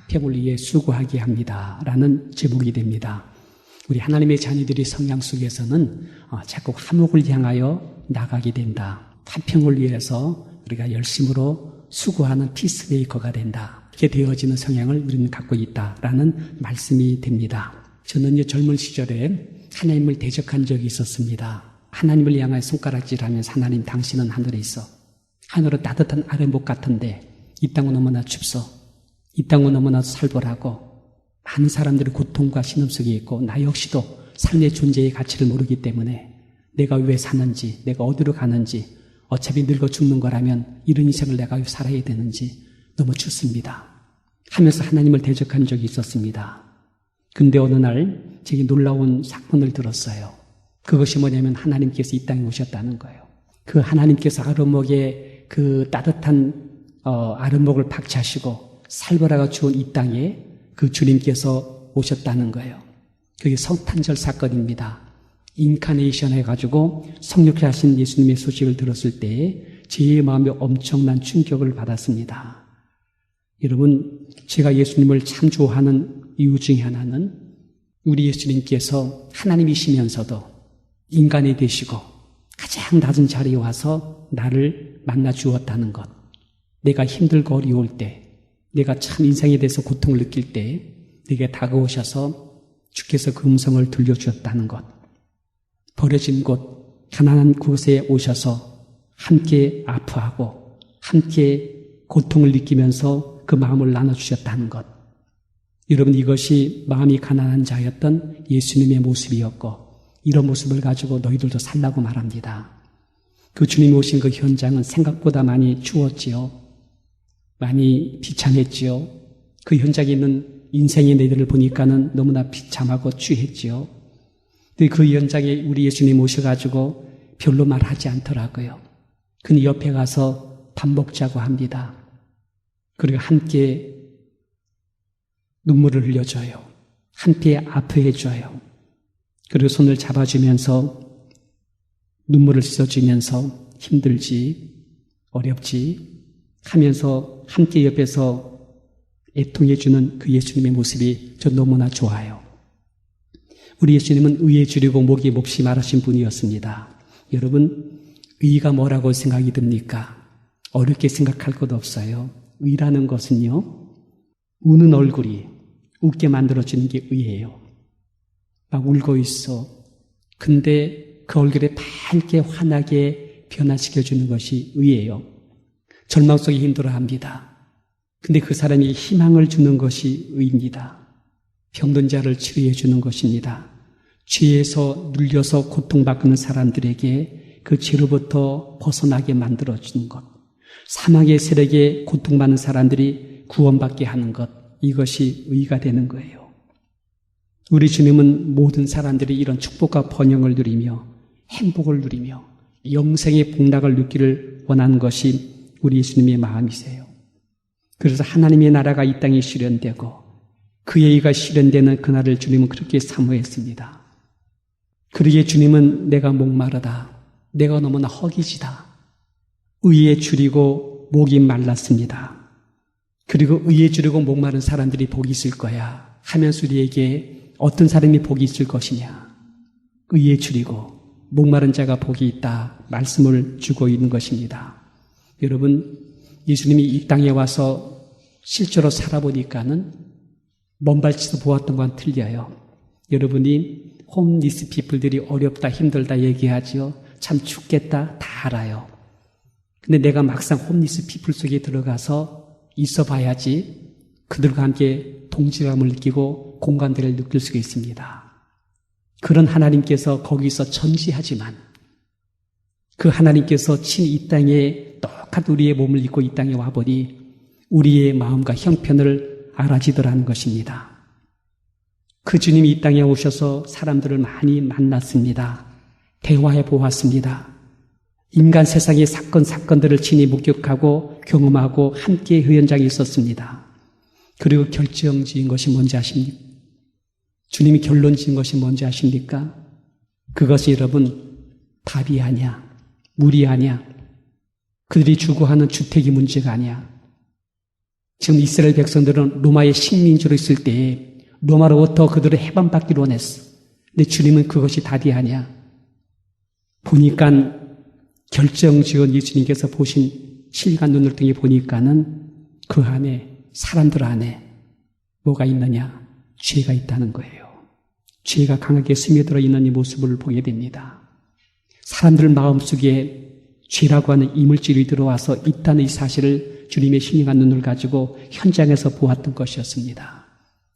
화평을 위해 수고하게 합니다. 라는 제목이 됩니다. 우리 하나님의 자녀들이 성장 속에서는 자꾸 화목을 향하여 나가게 된다. 화평을 위해서 우리가 열심으로 수고하는 피스메이커가 된다. 이렇게 되어지는 성향을 우리는 갖고 있다라는 말씀이 됩니다. 저는 젊은 시절에 하나님을 대적한 적이 있었습니다. 하나님을 향하여 손가락질하면서 하나님 당신은 하늘에 있어. 하늘은 따뜻한 아랫목 같은데 이 땅은 너무나 춥소. 이 땅은 너무나 살벌하고 많은 사람들이 고통과 신음 속에 있고 나 역시도 삶의 존재의 가치를 모르기 때문에 내가 왜 사는지 내가 어디로 가는지 어차피 늙어 죽는 거라면 이런 인생을 내가 왜 살아야 되는지 너무 춥습니다 하면서 하나님을 대적한 적이 있었습니다. 근데 어느 날 제게 놀라운 사건을 들었어요. 그것이 뭐냐면 하나님께서 이 땅에 오셨다는 거예요. 그 하나님께서 아랫목에 그 따뜻한 아랫목을 박차시고 살벌하고 추운 이 땅에 그 주님께서 오셨다는 거예요. 그게 성탄절 사건입니다. 인카네이션 해가지고 성육하신 예수님의 소식을 들었을 때 제 마음에 엄청난 충격을 받았습니다. 여러분, 제가 예수님을 참 좋아하는 이유 중에 하나는 우리 예수님께서 하나님이시면서도 인간이 되시고 가장 낮은 자리에 와서 나를 만나 주었다는 것. 내가 힘들고 어려울 때, 내가 참 인생에 대해서 고통을 느낄 때 내게 다가오셔서 주께서 그 음성을 들려주었다는 것. 버려진 곳, 가난한 곳에 오셔서 함께 아파하고 함께 고통을 느끼면서 그 마음을 나눠주셨다는 것. 여러분, 이것이 마음이 가난한 자였던 예수님의 모습이었고 이런 모습을 가지고 너희들도 살라고 말합니다. 그 주님이 오신 그 현장은 생각보다 많이 추웠지요. 많이 비참했지요. 그 현장에 있는 인생의 내들을 보니까는 너무나 비참하고 취했지요. 근데 그 현장에 우리 예수님 오셔가지고 별로 말하지 않더라고요. 그는 옆에 가서 밥 먹자고 합니다. 그리고 함께 눈물을 흘려줘요. 함께 아파해줘요. 그리고 손을 잡아주면서 눈물을 씻어주면서 힘들지, 어렵지 하면서 함께 옆에서 애통해주는 그 예수님의 모습이 저 너무나 좋아요. 우리 예수님은 의에 줄이고 목이 몹시 마르신 분이었습니다. 여러분, 의가 뭐라고 생각이 듭니까? 어렵게 생각할 것 없어요. 의라는 것은요, 우는 얼굴이 웃게 만들어주는 게 의예요. 막 울고 있어. 근데 그 얼굴에 밝게 환하게 변화시켜주는 것이 의예요. 절망 속에 힘들어합니다. 근데 그 사람이 희망을 주는 것이 의입니다. 병든 자를 치료해 주는 것입니다. 죄에서 눌려서 고통받는 사람들에게 그 죄로부터 벗어나게 만들어주는 것, 사망의 세력에 고통받는 사람들이 구원받게 하는 것, 이것이 의가 되는 거예요. 우리 주님은 모든 사람들이 이런 축복과 번영을 누리며 행복을 누리며 영생의 복락을 누리기를 원하는 것이 우리 예수님의 마음이세요. 그래서 하나님의 나라가 이 땅에 실현되고 그의 의가 실현되는 그날을 주님은 그렇게 사모했습니다. 그러기에 주님은 내가 목마르다, 내가 너무나 허기지다, 의에 줄이고 목이 말랐습니다. 그리고 의에 줄이고 목마른 사람들이 복이 있을 거야 하면서 우리에게 어떤 사람이 복이 있을 것이냐, 의에 줄이고 목마른 자가 복이 있다 말씀을 주고 있는 것입니다. 여러분, 예수님이 이 땅에 와서 실제로 살아보니까는 먼발치도 보았던 건 틀려요. 여러분이 홈리스 피플들이 어렵다 힘들다 얘기하지요. 참 춥겠다 다 알아요. 근데 내가 막상 홈리스 피플 속에 들어가서 있어 봐야지 그들과 함께 동질감을 느끼고 공간들을 느낄 수가 있습니다. 그런 하나님께서 거기서 전지하지만 그 하나님께서 친히 이 땅에 똑같은 우리의 몸을 입고 이 땅에 와보니 우리의 마음과 형편을 알아지더라는 것입니다. 그 주님이 이 땅에 오셔서 사람들을 많이 만났습니다. 대화해 보았습니다. 인간 세상의 사건들을 친히 목격하고 경험하고 함께 그 현장에 있었습니다. 그리고 결정 지은 것이 뭔지 아십니까? 주님이 결론 지은 것이 뭔지 아십니까? 그것이 여러분 밥이 아니야, 물이 아니야, 그들이 추구하는 주택이 문제가 아니야. 지금 이스라엘 백성들은 로마의 식민지로 있을 때에 로마로부터 그들을 해방받기로 원했어. 근데 주님은 그것이 답이 아니야. 보니까 결정지은 예수님께서 보신 신령한 눈을 통해 보니까는 그 안에, 사람들 안에 뭐가 있느냐? 죄가 있다는 거예요. 죄가 강하게 스며들어 있는 이 모습을 보게 됩니다. 사람들 마음속에 죄라고 하는 이물질이 들어와서 있다는 이 사실을 주님의 신령한 눈을 가지고 현장에서 보았던 것이었습니다.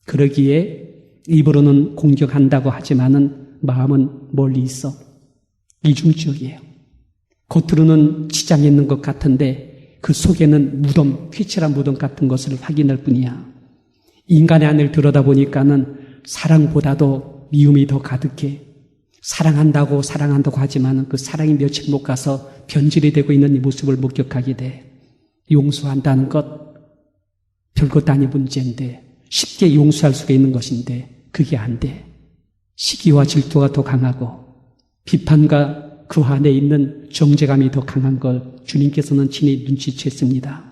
그러기에 입으로는 공격한다고 하지만은 마음은 멀리 있어 이중적이에요. 겉으로는 지장이 있는 것 같은데 그 속에는 무덤, 휘칠한 무덤 같은 것을 확인할 뿐이야. 인간의 안을 들여다보니까는 사랑보다도 미움이 더 가득해. 사랑한다고 하지만은 그 사랑이 며칠 못 가서 변질이 되고 있는 이 모습을 목격하게 돼. 용서한다는 것 별것도 아닌 문제인데 쉽게 용서할 수가 있는 것인데 그게 안 돼. 시기와 질투가 더 강하고 비판과 그 안에 있는 정죄감이 더 강한 걸 주님께서는 친히 눈치챘습니다.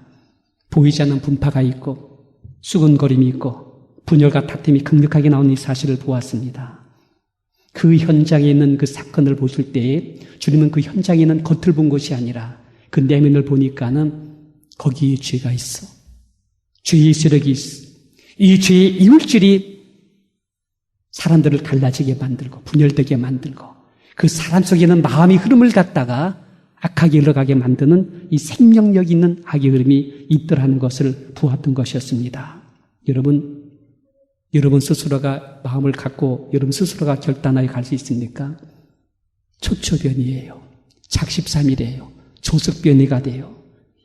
보이지 않는 분파가 있고 수근거림이 있고 분열과 다툼이 강력하게 나오는 이 사실을 보았습니다. 그 현장에 있는 그 사건을 보실 때에 주님은 그 현장에 있는 겉을 본 것이 아니라 그 내면을 보니까는 거기에 죄가 있어. 죄의 세력이 있어. 이 죄의 이물질이 사람들을 갈라지게 만들고 분열되게 만들고 그 사람 속에는 마음의 흐름을 갖다가 악하게 흘러가게 만드는 이 생명력 있는 악의 흐름이 있더라는 것을 보았던 것이었습니다. 여러분 스스로가 마음을 갖고 여러분 스스로가 결단하여 갈 수 있습니까? 초초변이에요. 작십삼일이에요. 조석변이가 돼요.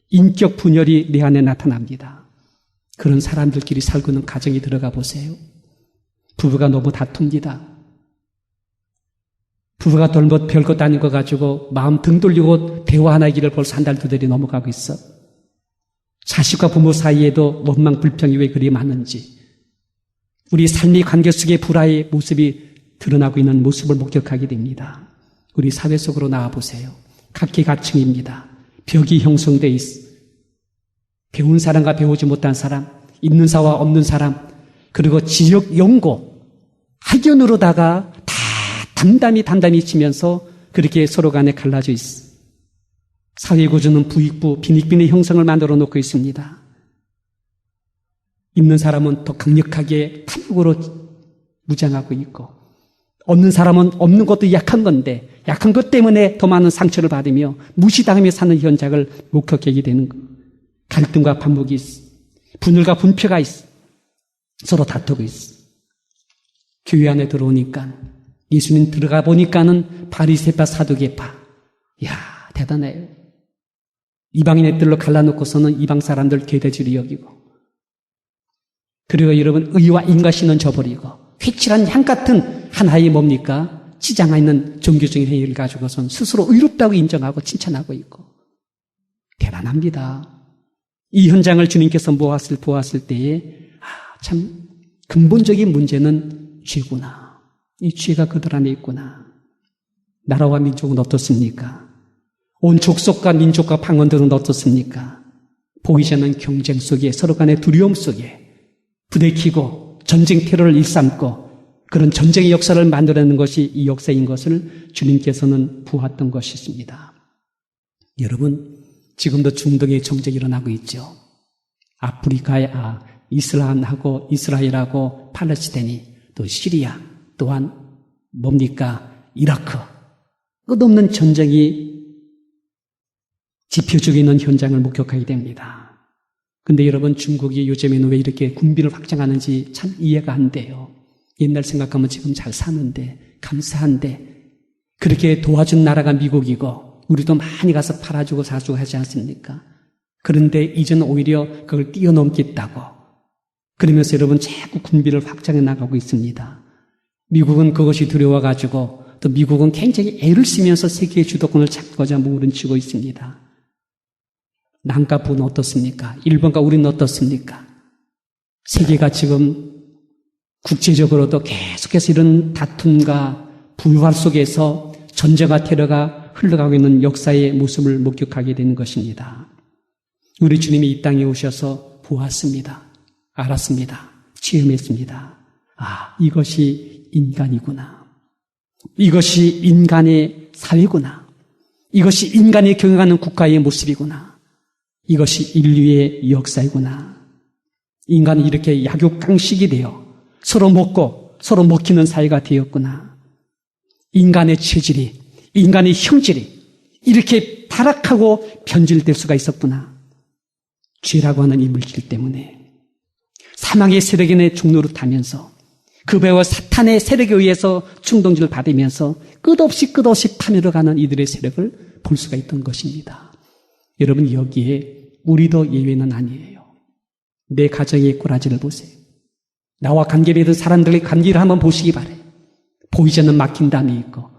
인격 분열이 내 안에 나타납니다. 그런 사람들끼리 살고 있는 가정에 들어가 보세요. 부부가 너무 다툽니다. 부부가 별것도 아닌 거 가지고 마음 등 돌리고 대화하기를 벌써 한 달, 두 달이 넘어가고 있어. 자식과 부모 사이에도 원망, 불평이 왜 그리 많은지, 우리 삶의 관계 속의 불화의 모습이 드러나고 있는 모습을 목격하게 됩니다. 우리 사회 속으로 나와보세요. 각계각층입니다. 벽이 형성되어 있어. 배운 사람과 배우지 못한 사람, 있는 사와 없는 사람, 그리고 지역 연고, 학연으로다가 다 담담히 치면서 그렇게 서로 간에 갈라져 있어. 사회구조는 부익부, 빈익빈의 형성을 만들어 놓고 있습니다. 있는 사람은 더 강력하게 탐욕으로 무장하고 있고, 없는 사람은 없는 것도 약한 건데 약한 것 때문에 더 많은 상처를 받으며 무시당하며 사는 현장을 목격하게 되는 것. 갈등과 반목이 있어. 분열과 분표가 있어. 서로 다투고 있어. 교회 안에 들어오니까 예수님 들어가 보니까는 바리새파 사두개파. 이야, 대단해요. 이방인 애들로 갈라놓고서는 이방 사람들 개돼지로 여기고, 그리고 여러분 의와 인과신은 저버리고 휘칠한 향 같은 하나의 뭡니까? 지장하 있는 종교적인 행위를 가지고선 스스로 의롭다고 인정하고 칭찬하고 있고, 대단합니다. 이 현장을 주님께서 보았을 때에 참 근본적인 문제는 죄구나. 이 죄가 그들 안에 있구나. 나라와 민족은 어떻습니까? 온 족속과 민족과 방언들은 어떻습니까? 보이지 않는 경쟁 속에, 서로 간의 두려움 속에 부대끼고 전쟁 테러를 일삼고 그런 전쟁의 역사를 만들어내는 것이 이 역사인 것을 주님께서는 보았던 것이었습니다. 여러분, 지금도 중동의 정쟁이 일어나고 있죠. 아프리카의 이스라엘하고 팔레스타인이, 또 시리아, 또한 뭡니까? 이라크. 끝없는 전쟁이 지표적인 있는 현장을 목격하게 됩니다. 근데 여러분, 중국이 요즘에는 왜 이렇게 군비를 확장하는지 참 이해가 안 돼요. 옛날 생각하면 지금 잘 사는데, 감사한데, 그렇게 도와준 나라가 미국이고 우리도 많이 가서 팔아주고 사주고 하지 않습니까? 그런데 이제는 오히려 그걸 뛰어넘겠다고 그러면서 여러분 자꾸 군비를 확장해 나가고 있습니다. 미국은 그것이 두려워가지고 또 미국은 굉장히 애를 쓰면서 세계의 주도권을 잡고자 몸부림치고 있습니다. 남과 북은 어떻습니까? 일본과 우리는 어떻습니까? 세계가 지금 국제적으로도 계속해서 이런 다툼과 불화 속에서 전쟁과 테러가 흘러가고 있는 역사의 모습을 목격하게 되는 것입니다. 우리 주님이 이 땅에 오셔서 보았습니다. 알았습니다. 체험했습니다. 아, 이것이 인간이구나. 이것이 인간의 사회구나. 이것이 인간이 경영하는 국가의 모습이구나. 이것이 인류의 역사이구나. 인간은 이렇게 약육강식이 되어 서로 먹고 서로 먹히는 사회가 되었구나. 인간의 체질이, 인간의 형질이 이렇게 타락하고 변질될 수가 있었구나. 죄라고 하는 이 물질 때문에 사망의 세력의 종로로 타면서 그 배와 사탄의 세력에 의해서 충동질을 받으면서 끝없이 파멸어가는 이들의 세력을 볼 수가 있던 것입니다. 여러분, 여기에 우리도 예외는 아니에요. 내 가정의 꼬라지를 보세요. 나와 관계되던 사람들의 관계를 한번 보시기 바래요. 보이지 않는 막힌담이 있고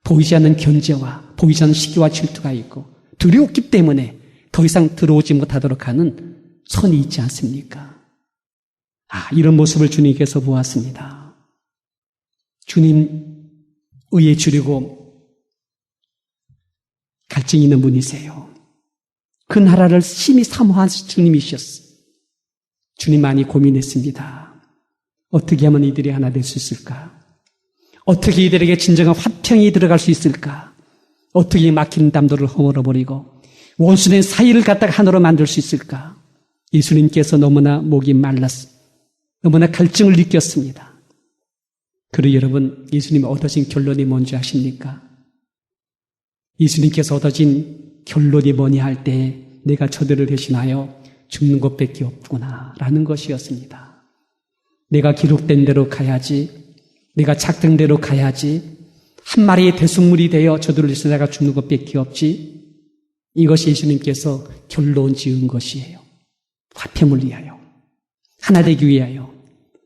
보이지 않는 견제와 보이지 않는 시기와 질투가 있고 두려웠기 때문에 더 이상 들어오지 못하도록 하는 선이 있지 않습니까? 아, 이런 모습을 주님께서 보았습니다. 주님 의에 주려고 갈증이 있는 분이세요. 그 나라를 심히 사모하신 주님이셨어요. 주님 많이 고민했습니다. 어떻게 하면 이들이 하나 될 수 있을까? 어떻게 이들에게 진정한 화평이 들어갈 수 있을까? 어떻게 막힌 담도를 허물어버리고 원수된 사이를 갖다가 하나로 만들 수 있을까? 예수님께서 너무나 목이 말랐습니다. 너무나 갈증을 느꼈습니다. 그리고 여러분, 예수님이 얻으신 결론이 뭔지 아십니까? 예수님께서 얻으신 결론이 뭐냐 할 때 내가 저들을 대신하여 죽는 것밖에 없구나 라는 것이었습니다. 내가 기록된 대로 가야지, 내가 작정대로 가야지, 한 마리의 대속물이 되어 저들을 위해서 내가 죽는 것밖에 없지. 이것이 예수님께서 결론 지은 것이에요. 화평을 위하여, 하나 되기 위하여,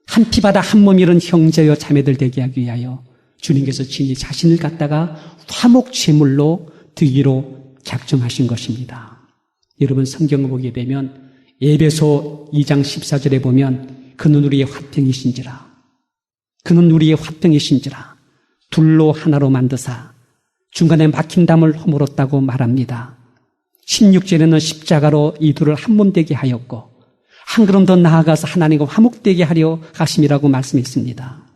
한 피바다 한 몸 이룬 형제여 자매들 되게 하기 위하여 주님께서 친히 자신을 갖다가 화목 제물로 드기로 작정하신 것입니다. 여러분, 성경을 보게 되면 에베소 2장 14절에 보면 그는 우리의 화평이신지라, 그는 우리의 화평이신지라 둘로 하나로 만드사 중간에 막힌 담을 허물었다고 말합니다. 16절에는 십자가로 이 둘을 한 몸 되게 하였고 한 걸음 더 나아가서 하나님과 화목되게 하려 하심이라고 말씀했습니다.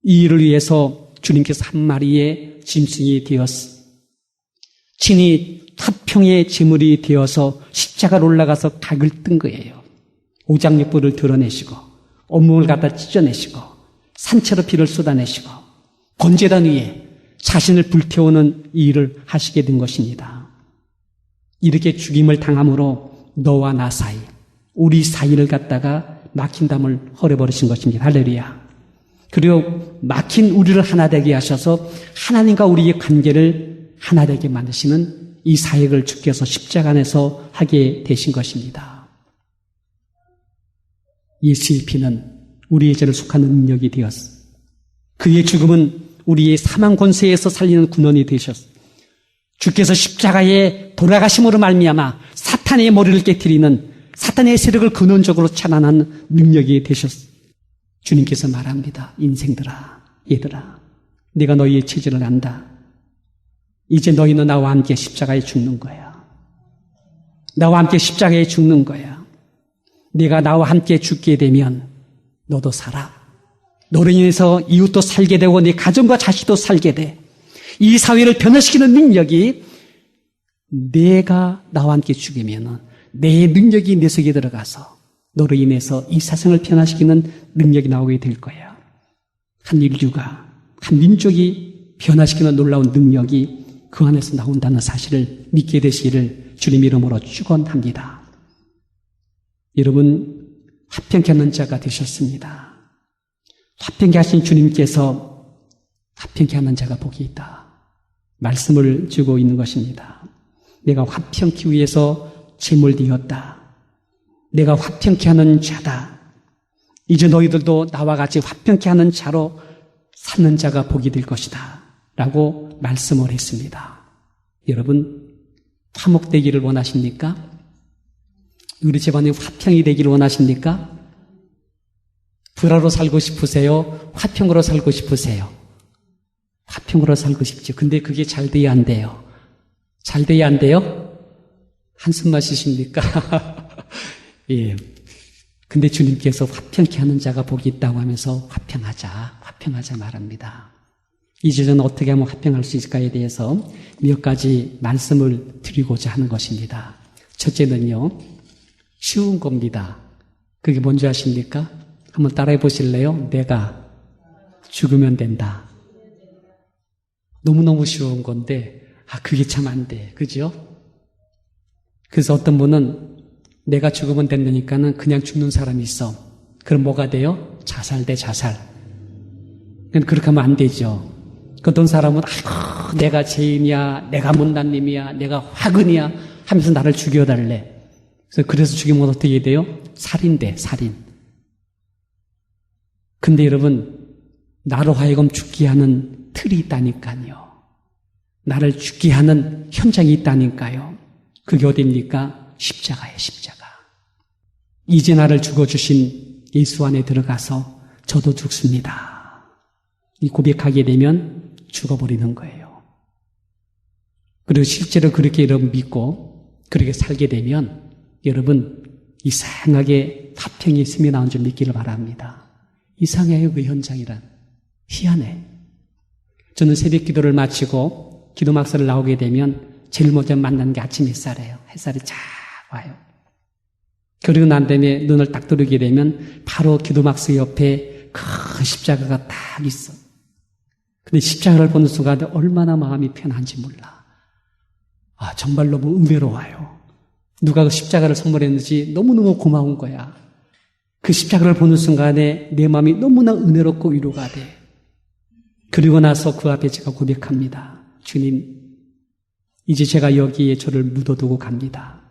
이 일을 위해서 주님께서 한 마리의 짐승이 되었어 친히 화평의 제물이 되어서 십자가로 올라가서 각을 뜬 거예요. 오장육부를 드러내시고 온몸을 갖다 찢어내시고 산채로 피를 쏟아내시고 번제단 위에 자신을 불태우는 이 일을 하시게 된 것입니다. 이렇게 죽임을 당함으로 너와 나 사이, 우리 사이를 갖다가 막힌 담을 헐어버리신 것입니다. 할렐루야. 그리고 막힌 우리를 하나 되게 하셔서 하나님과 우리의 관계를 하나 되게 만드시는 이 사역을 주께서 십자가 안에서 하게 되신 것입니다. 예수의 피는 우리의 죄를 속하는 능력이 되었어. 그의 죽음은 우리의 사망 권세에서 살리는 군원이 되셨어. 주께서 십자가에 돌아가심으로 말미암아 사탄의 머리를 깨트리는 사탄의 세력을 근원적으로 차단하는 능력이 되셨어. 주님께서 말합니다. 인생들아, 얘들아, 내가 너희의 체질을 안다. 이제 너희는 나와 함께 십자가에 죽는 거야. 나와 함께 십자가에 죽는 거야. 네가 나와 함께 죽게 되면 너도 살아. 너로 인해서 이웃도 살게 되고 네 가정과 자식도 살게 돼. 이 사회를 변화시키는 능력이 내가 나와 함께 죽으면 내 능력이 내 속에 들어가서 너로 인해서 이 세상을 변화시키는 능력이 나오게 될 거야. 한 인류가, 한 민족이 변화시키는 놀라운 능력이 그 안에서 나온다는 사실을 믿게 되시기를 주님 이름으로 축원합니다. 여러분, 화평케 하는 자가 되셨습니다. 화평케 하신 주님께서 화평케 하는 자가 복이 있다. 말씀을 주고 있는 것입니다. 내가 화평케 위해서 제물되었다. 내가 화평케 하는 자다. 이제 너희들도 나와 같이 화평케 하는 자로 사는 자가 복이 될 것이다. 라고 말씀을 했습니다. 여러분, 화목되기를 원하십니까? 우리 집안에 화평이 되기를 원하십니까? 불화로 살고 싶으세요? 화평으로 살고 싶으세요? 화평으로 살고 싶죠. 근데 그게 잘 돼야 안 돼요. 잘 돼야 안 돼요? 한숨 마시십니까? 예. 근데 주님께서 화평케 하는 자가 복이 있다고 하면서 화평하자 말합니다. 이제 저는 어떻게 하면 화평할 수 있을까에 대해서 몇 가지 말씀을 드리고자 하는 것입니다. 첫째는요, 쉬운 겁니다. 그게 뭔지 아십니까? 한번 따라해 보실래요? 내가 죽으면 된다. 너무너무 쉬운 건데, 그게 참 안 돼. 그죠? 그래서 어떤 분은 내가 죽으면 된다니까는 그냥 죽는 사람이 있어. 그럼 뭐가 돼요? 자살 돼, 자살. 그렇게 하면 안 되죠. 어떤 사람은, 내가 죄인이야, 내가 못난 놈이야, 내가 화근이야 하면서 나를 죽여달래. 그래서 죽이면 어떻게 돼요? 살인돼, 살인. 근데 여러분, 나로 하여금 죽게 하는 틀이 있다니까요. 나를 죽게 하는 현장이 있다니까요. 그게 어디입니까? 십자가예요, 십자가. 이제 나를 죽어주신 예수 안에 들어가서 저도 죽습니다. 이 고백하게 되면 죽어버리는 거예요. 그리고 실제로 그렇게 여러분 믿고 그렇게 살게 되면 여러분 이상하게 화평이 스며나온 줄 믿기를 바랍니다. 이상해요, 그 현장이란. 희한해. 저는 새벽 기도를 마치고 기도 막사를 나오게 되면 제일 먼저 만나는 게 아침 햇살이에요. 햇살이 쫙 와요. 그리고 난 다음에 눈을 딱 뜨르게 되면 바로 기도 막사 옆에 큰 십자가가 딱 있어. 근데 십자가를 보는 순간 얼마나 마음이 편한지 몰라. 정말 너무 은혜로워요. 누가 그 십자가를 선물했는지 너무너무 고마운 거야. 그 십자가를 보는 순간에 내 마음이 너무나 은혜롭고 위로가 돼. 그리고 나서 그 앞에 제가 고백합니다. 주님, 이제 제가 여기에 저를 묻어두고 갑니다.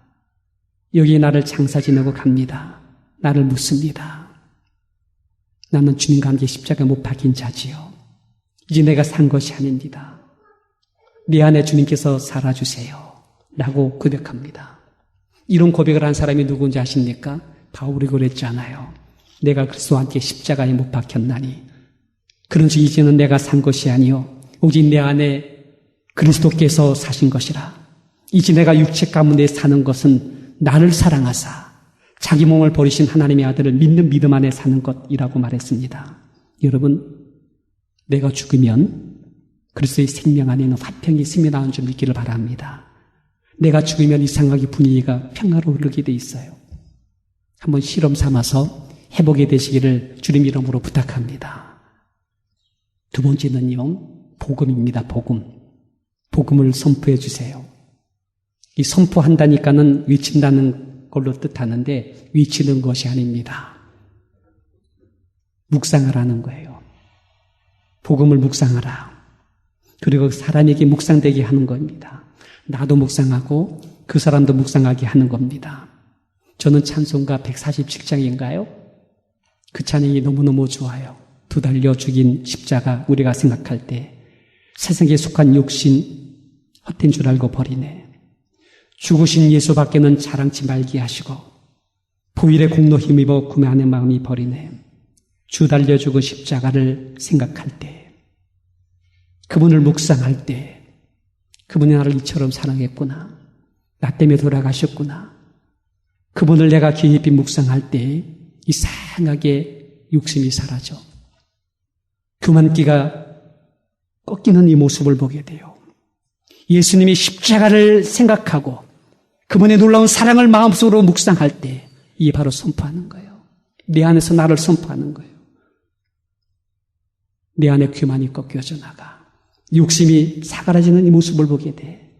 여기에 나를 장사 지내고 갑니다. 나를 묻습니다. 나는 주님과 함께 십자가 못 박힌 자지요. 이제 내가 산 것이 아닙니다. 내 안에 주님께서 살아주세요. 라고 고백합니다. 이런 고백을 한 사람이 누군지 아십니까? 바울이 그랬잖아요. 내가 그리스도와 함께 십자가에 못 박혔나니 그런즉 이제는 내가 산 것이 아니요 오직 내 안에 그리스도께서 사신 것이라. 이제 내가 육체 가운데 사는 것은 나를 사랑하사 자기 몸을 버리신 하나님의 아들을 믿는 믿음 안에 사는 것이라고 말했습니다. 여러분, 내가 죽으면 그리스도의 생명 안에는 화평이 스며나온 줄 믿기를 바랍니다. 내가 죽으면 이상하게 분위기가 평화로 흐르게 돼 있어요. 한번 실험 삼아서 해보게 되시기를 주님 이름으로 부탁합니다. 두 번째는요, 복음입니다. 복음을 선포해 주세요. 이 선포한다니까는 외친다는 걸로 뜻하는데 외치는 것이 아닙니다. 묵상하라는 거예요. 복음을 묵상하라. 그리고 사람에게 묵상되게 하는 겁니다. 나도 묵상하고 그 사람도 묵상하게 하는 겁니다. 저는 찬송가 147장인가요? 그 찬양이 너무너무 좋아요. 두 달려 죽인 십자가 우리가 생각할 때 세상에 속한 욕심 헛된 줄 알고 버리네. 죽으신 예수밖에는 자랑치 말게 하시고 보일의 공로 힘입어 구매하는 마음이 버리네. 주 달려 죽은 십자가를 생각할 때, 그분을 묵상할 때 그분이 나를 이처럼 사랑했구나. 나 때문에 돌아가셨구나. 그분을 내가 깊이 묵상할 때 이상하게 욕심이 사라져. 교만기가 꺾이는 이 모습을 보게 돼요. 예수님이 십자가를 생각하고 그분의 놀라운 사랑을 마음속으로 묵상할 때 이게 바로 선포하는 거예요. 내 안에서 나를 선포하는 거예요. 내 안에 교만이 꺾여져 나가. 욕심이 사그라지는 이 모습을 보게 돼.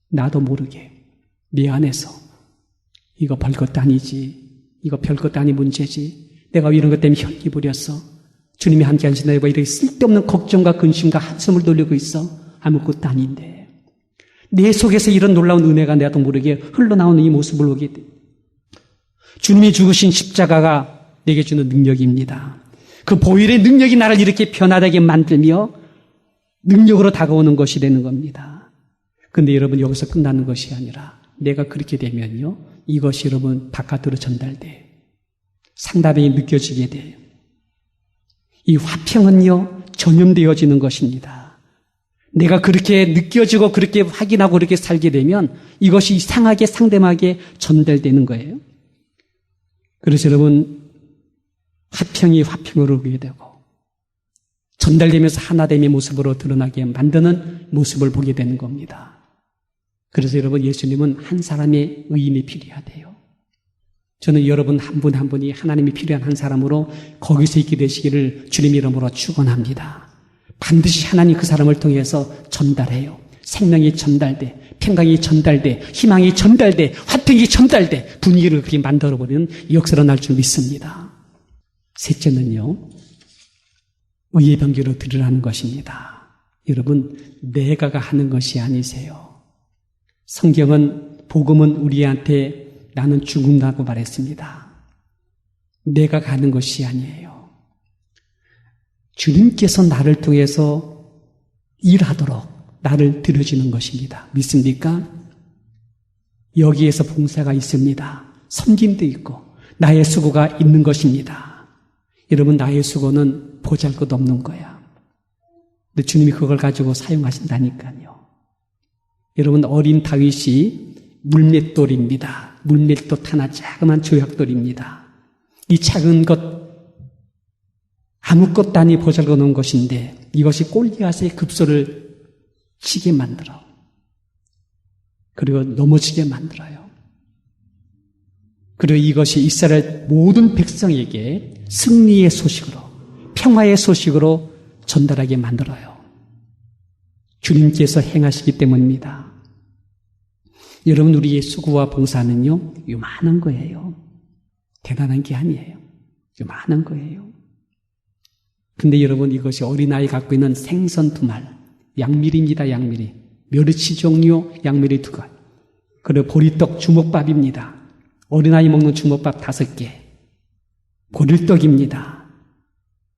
나도 모르게 내 안에서 이거 별것도 아니지, 이거 별것도 아닌 문제지, 내가 이런 것 때문에 혈기 부렸어, 주님이 함께 하시나 봐, 이렇게 쓸데없는 걱정과 근심과 한숨을 돌리고 있어. 아무것도 아닌데 내 속에서 이런 놀라운 은혜가 나도 모르게 흘러나오는 이 모습을 보게 돼. 주님이 죽으신 십자가가 내게 주는 능력입니다. 그 보혈의 능력이 나를 이렇게 변화되게 만들며 능력으로 다가오는 것이 되는 겁니다. 근데 여러분, 여기서 끝나는 것이 아니라 내가 그렇게 되면요, 이것이 여러분 바깥으로 전달돼. 상담이 느껴지게 돼. 이 화평은요, 전염되어지는 것입니다. 내가 그렇게 느껴지고 그렇게 확인하고 그렇게 살게 되면 이것이 이상하게 상대방에게 전달되는 거예요. 그래서 여러분, 화평이 화평으로 오게 되고 전달되면서 하나됨의 모습으로 드러나게 만드는 모습을 보게 되는 겁니다. 그래서 여러분, 예수님은 한 사람의 의인이 필요하대요. 저는 여러분 한 분 한 분이 하나님이 필요한 한 사람으로 거기서 있게 되시기를 주님 이름으로 축원합니다. 반드시 하나님 그 사람을 통해서 전달해요. 생명이 전달돼, 평강이 전달돼, 희망이 전달돼, 화평이 전달돼, 분위기를 그렇게 만들어버리는 역사로 날 줄 믿습니다. 셋째는요, 의의 병기로 드리라는 것입니다. 여러분, 내가가 하는 것이 아니세요. 성경은, 복음은 우리한테 나는 죽는다고 말했습니다. 내가 가는 것이 아니에요. 주님께서 나를 통해서 일하도록 나를 들여주는 것입니다. 믿습니까? 여기에서 봉사가 있습니다. 섬김도 있고 나의 수고가 있는 것입니다. 여러분, 나의 수고는 보잘것없는 거야. 근데 주님이 그걸 가지고 사용하신다니까요. 여러분, 어린 다윗이 물맷돌입니다. 물맷돌 하나 자그마한 조약돌입니다. 이 작은 것 아무것도 아니 보잘것없는 것인데 이것이 골리앗의 급소를 치게 만들어. 그리고 넘어지게 만들어요. 그리고 이것이 이스라엘 모든 백성에게 승리의 소식으로, 평화의 소식으로 전달하게 만들어요. 주님께서 행하시기 때문입니다. 여러분, 우리의 수고와 봉사는요, 요만한 거예요. 대단한 게 아니에요. 요만한 거예요. 근데 여러분, 이것이 어린아이 갖고 있는 생선 2말, 양미리입니다. 양미리. 멸치 종류 양미리 2알. 그리고 보리떡 주먹밥입니다. 어린아이 먹는 주먹밥 5개. 보리떡입니다.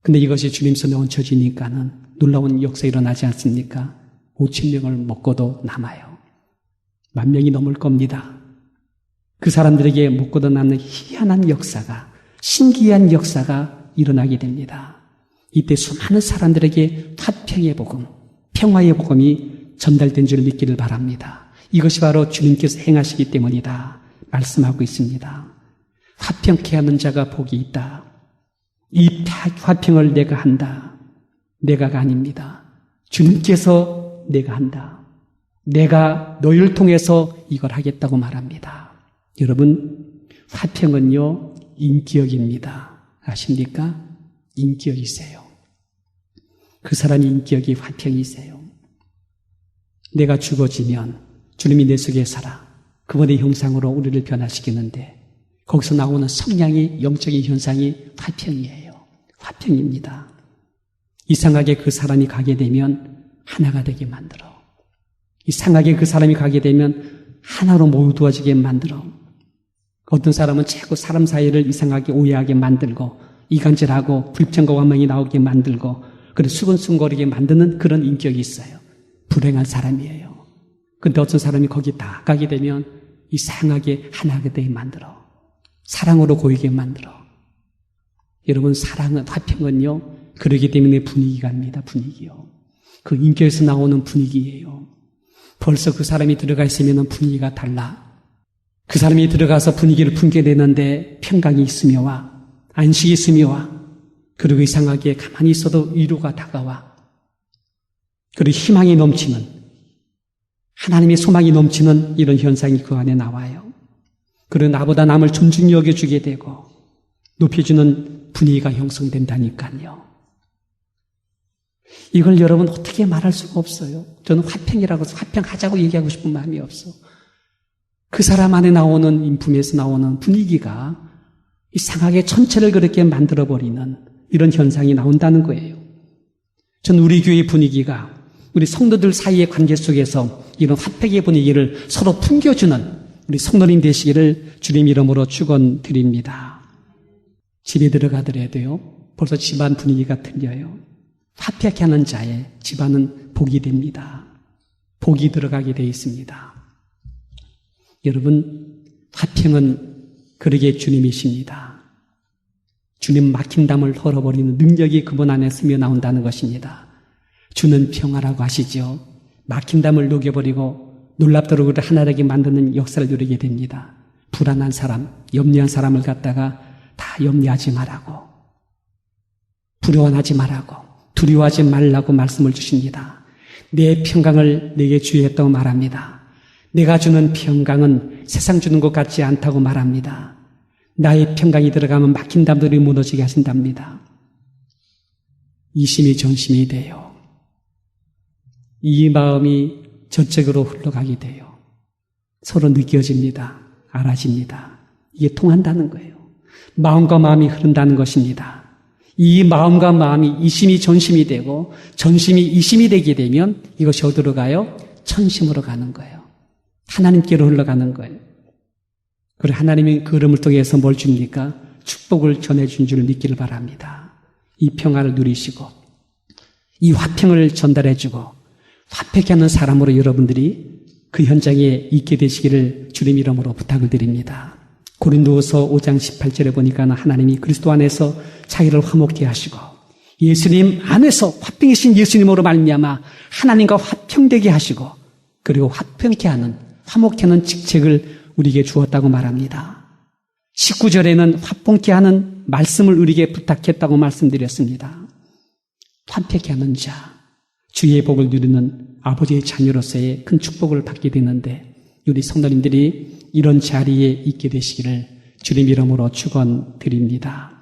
근데 이것이 주님 손에 얹혀지니까는 놀라운 역사 일어나지 않습니까? 5,000명을 먹고도 남아요. 10,000명이 넘을 겁니다. 그 사람들에게 먹고도 남는 희한한 역사가, 신기한 역사가 일어나게 됩니다. 이때 수많은 사람들에게 화평의 복음, 평화의 복음이 전달된 줄 믿기를 바랍니다. 이것이 바로 주님께서 행하시기 때문이다 말씀하고 있습니다. 화평케 하는 자가 복이 있다. 이 화평을 내가 한다. 내가가 아닙니다. 주님께서 내가 한다. 내가 너희를 통해서 이걸 하겠다고 말합니다. 여러분, 화평은요, 인격입니다. 아십니까? 인격이세요. 그 사람이 인격이 화평이세요. 내가 죽어지면 주님이 내 속에 살아 그분의 형상으로 우리를 변화시키는데 거기서 나오는 성량이, 영적인 현상이 화평이에요. 화평입니다. 이상하게 그 사람이 가게 되면 하나가 되게 만들어. 이상하게 그 사람이 가게 되면 하나로 모두어지게 만들어. 어떤 사람은 자꾸 사람 사이를 이상하게 오해하게 만들고 이간질하고 불평과 원망이 나오게 만들고 그래서 수근수근거리게 만드는 그런 인격이 있어요. 불행한 사람이에요. 근데 어떤 사람이 거기 다 가게 되면 이상하게 하나가 되게 만들어. 사랑으로 고이게 만들어. 여러분, 사랑은, 화평은요, 그러기 때문에 분위기가 합니다. 분위기요. 그 인격에서 나오는 분위기예요. 벌써 그 사람이 들어가 있으면 분위기가 달라. 그 사람이 들어가서 분위기를 풍겨내는데 평강이 있으며와 안식이 있으며와 그리고 이상하게 가만히 있어도 위로가 다가와. 그리고 희망이 넘치는, 하나님의 소망이 넘치는 이런 현상이 그 안에 나와요. 그리고 나보다 남을 존중히 여겨주게 되고 높여주는 분위기가 형성된다니까요. 이걸 여러분 어떻게 말할 수가 없어요. 저는 화평이라고 해서 화평하자고 얘기하고 싶은 마음이 없어. 그 사람 안에 나오는 인품에서 나오는 분위기가 이상하게 전체를 그렇게 만들어버리는 이런 현상이 나온다는 거예요. 저는 우리 교회 분위기가 우리 성도들 사이의 관계 속에서 이런 화평의 분위기를 서로 풍겨주는 우리 성도님 되시기를 주님 이름으로 축원드립니다. 집에 들어가더라도요, 벌써 집안 분위기가 틀려요. 화평케 하는 자의 집안은 복이 됩니다. 복이 들어가게 되어 있습니다. 여러분, 화평은 그러게 주님이십니다. 주님 막힌 담을 헐어버리는 능력이 그분 안에 스며 나온다는 것입니다. 주는 평화라고 하시죠. 막힌담을 녹여버리고 놀랍도록 우리를 하나되게 만드는 역사를 누리게 됩니다. 불안한 사람, 염려한 사람을 갖다가 다 염려하지 말라고, 불안하지 말라고, 두려워하지 말라고 말씀을 주십니다. 내 평강을 내게 주의했다고 말합니다. 내가 주는 평강은 세상 주는 것 같지 않다고 말합니다. 나의 평강이 들어가면 막힌 담들이 무너지게 하신답니다. 이심이 전심이 돼요. 이 마음이 저쪽으로 흘러가게 돼요. 서로 느껴집니다. 알아집니다. 이게 통한다는 거예요. 마음과 마음이 흐른다는 것입니다. 이 마음과 마음이 이심이 전심이 되고 전심이 이심이 되게 되면 이것이 어디로 가요? 천심으로 가는 거예요. 하나님께로 흘러가는 거예요. 그리고 하나님이 그 흐름을 통해서 뭘 줍니까? 축복을 전해준 줄 믿기를 바랍니다. 이 평화를 누리시고 이 화평을 전달해주고 화평케 하는 사람으로 여러분들이 그 현장에 있게 되시기를 주님 이름으로 부탁을 드립니다. 고린도후서 5장 18절에 보니까 하나님이 그리스도 안에서 자기를 화목케 하시고 예수님 안에서 화평이신 예수님으로 말미암아 하나님과 화평되게 하시고 그리고 화평케 하는 화목케 하는 직책을 우리에게 주었다고 말합니다. 19절에는 화평케 하는 말씀을 우리에게 부탁했다고 말씀드렸습니다. 화평케 하는 자, 주의 복을 누리는 아버지의 자녀로서의 큰 축복을 받게 되는데 우리 성도님들이 이런 자리에 있게 되시기를 주님 이름으로 축원드립니다.